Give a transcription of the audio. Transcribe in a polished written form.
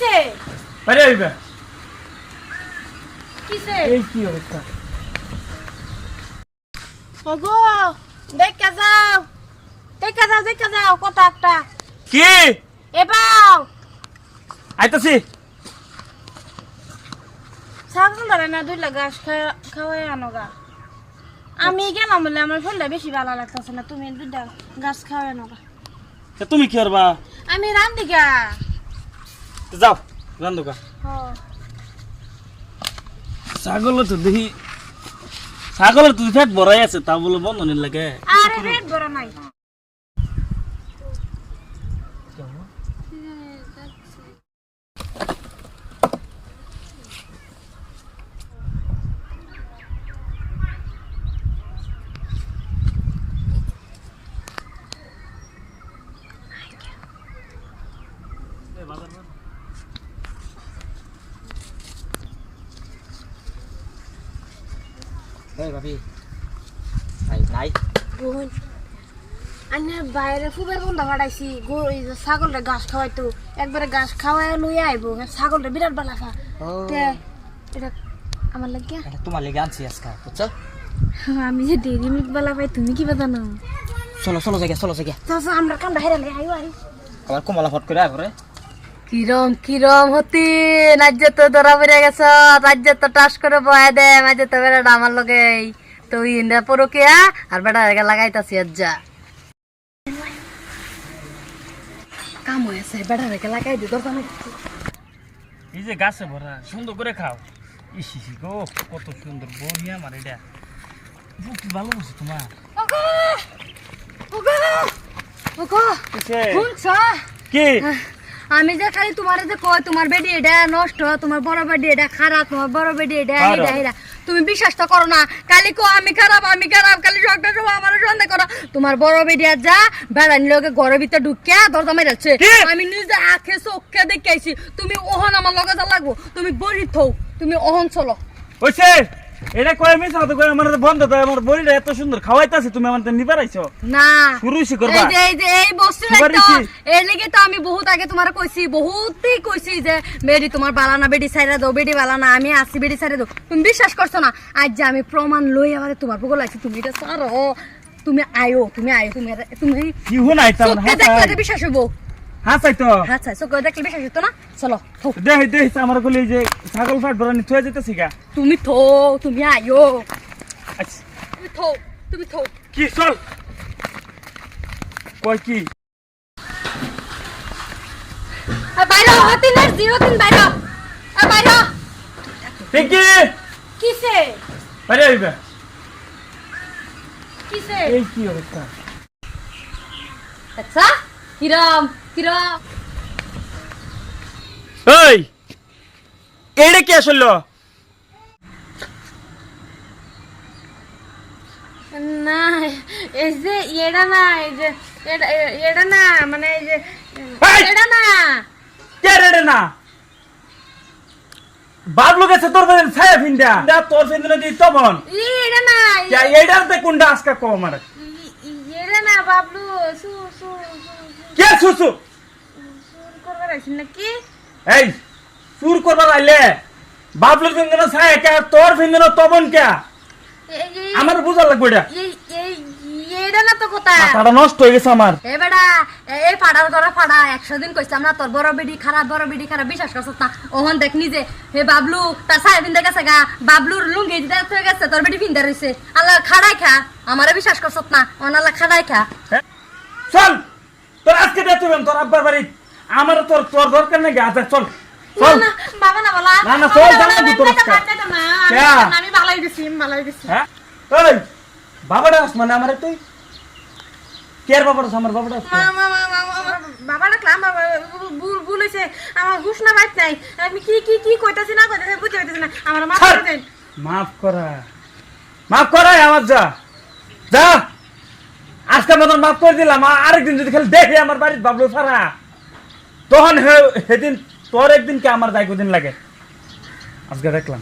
কিসে আরে আইবা কিসে এই কি অবস্থা ওগো দেখা যাও কত একটা কি এবাও আইতাছি ছাগল ধরে না দুইলা ঘাস খাওয়াই আনোগা আমি গেলাম বলে আমার ফলটা বেশি ভালো লাগতেছে না তুমি দুইটা ঘাস খাওয়াই আনোগা তা তুমি কি করবা আমি রান্ধি গা যাও রান্দুকা হ্যাঁ ছাগলের তো দেখি ছাগলের তো ফ্যাট বড়াই আছে তা বলে বন্ধ নিন লাগে আরে রেট বড় নাই ভাবি নাই বোন আনে বাইরে ফুবের বন্ধা ফাটাইছি ছাগলটা ঘাস খাওয়াইতো একবারে ঘাস খাওয়াই লইয়া আইবো ছাগলটা বিরাট বালা খা এটা আমার লাগিয়া তোমার লেগে আনছি আজকে বুঝছো আমি যে ডেরি মিল্ক বালা পাই তুমি কি বাজানো চলো জায়গা চাচা আমরা কামটা হেরালে আইও আইও আবার কমলা ফট করে আগে কিরম হতি রাজ্য তো ধরা পড়ে গেছ রাজ্য তো টাস করে বয়া দে মাঝে তো বেড়াটা আমার লগে তো ইন্দা পরকিয়া আর বেড়া লাগাইতাছি যা কাম হয়েছে বেড়া রেখে লাগাই দি দরকার নেই এই যে গাছে ভরা সুন্দর করে খাও ইসি গো কত সুন্দর বড়িয়া আমার এটা কি ভালো বসে তোমার ওগো কিসে? শুনছ কি আমি যে খালি তোমার যে কয় তোমার বেডি এটা নষ্ট তোমার বড় বেডি এটা খারাপ তোমার বড় বেডি এটা এটা তুমি বিশ্বাস তো করো না কালি কো আমি খারাপ কালি সকাল সময় আমার সন্দেহ করো তোমার বড় বেডি আর যা বেড়ানি লোকে ঘরের ভিতরে ঢুকিয়া দরজা মেরেছে আমি নিজে আখে চোখে দেখাইছি তুমি ওহন আমার লগে যা লাগবো তুমি বড়ি থৌ তুমি ওহন চলো ওইছে এটা কয় মিস হতো কয় আমার বন্ধ তো আমার বড়িটা এত সুন্দর খাওয়াইতাছে তুমি আমার নিবার আইছো না শুরুই করবা এই বস্তু এই লেগে তো আমি বহুত আগে তোমার বহুতই কইছি যে বেডি তোমার বালানা বেডি সাইরা দাও বেডি বালানা আমি আসি বেডি সাইরা দাও তুমি বিশ্বাস করছো না আজ যে আমি প্রমাণ লই আবার তোমার বগল আইছি তুমি এটা সারো তুমি আয়ো তুমি কি হুন আইতা চোখে দেখলে বিশ্বাস হবো হাসাই তো আচ্ছা চোখে দেখলে বিশ্বাস হতো না চলো থৌ। দেখ আমার কলি যে ছাগল ফাট ভরা নি থুয়ে যেতেছি গা তুমি থো তুমি আয়ো আচ্ছা তুমি থো কি চল কয় কি বাইরে হতিন আর 03 বাইরে পিঙ্কি কিসে আরে আইবা কিসে এই কি অবস্থা আচ্ছা কিরম এই এইটা কি আসলো না এই যে এটা না এই যে এটা না মানে এই যে এটা না কে রে না বাবলু গেছে তোর ছায়া ফিন্ডা তোর ফিন্ডা দি তখন এটা না এইটাতে কোনটা আজকে কম আমার এটা না বাবলু কে সুসু করবার আইছেন নাকি এই সুর করবার আইলে বাবলু ফিন্ডা ছায়া কে তোর ফিন্ডা তখন কে আমার বুঝা লাগবে এটা এটা না তো কথা মাথাটা নষ্ট হয়ে গেছে আমার এ বেড়া এই ফাড়ার ঘরে ফাড়া 100 দিন কইতাম না তোর বড় বেডি খারাপ বিশ্বাস করছস না ওহন দেখ নিজে হে বাবলু তার সাহেব বিন্দা গেছে গা বাবলুর লুঙ্গি দিতে হয়ে গেছে তোর বেডি পিন্দা রইছে আল্লাহ খাড়াই খা আমারে বিশ্বাস করছস না ওন আল্লাহ খাড়াই খা চল তোর আজকে দেখতে তোর আব্বার বাড়ি আমার তোর দরকার নেই আচ্ছা চল চল না বাবা না বলা না চল জানা দি তোর আমি ভালোই গেছি হ্যাঁ এই বাবাটা আস মানে আমার তুই কেয়ার বাবাটা আমার বাবাটা বাবা ডাকলাম ভুল হয়েছে আমার হুশ না বাইত নাই আমি কি কইতাছি না কইতাছি বুঝতে পারতেছি না আমার মাফ করে দেন মাফ করা আমার যা আজকে মতন মাফ করে দিলাম আরেকদিন যদি খালি দেখে আমার বাড়ির বাবলু ছাড়া তখন সেদিন তোর একদিন কে আমার দায়িত্ব দিন লাগে আজকে দেখলাম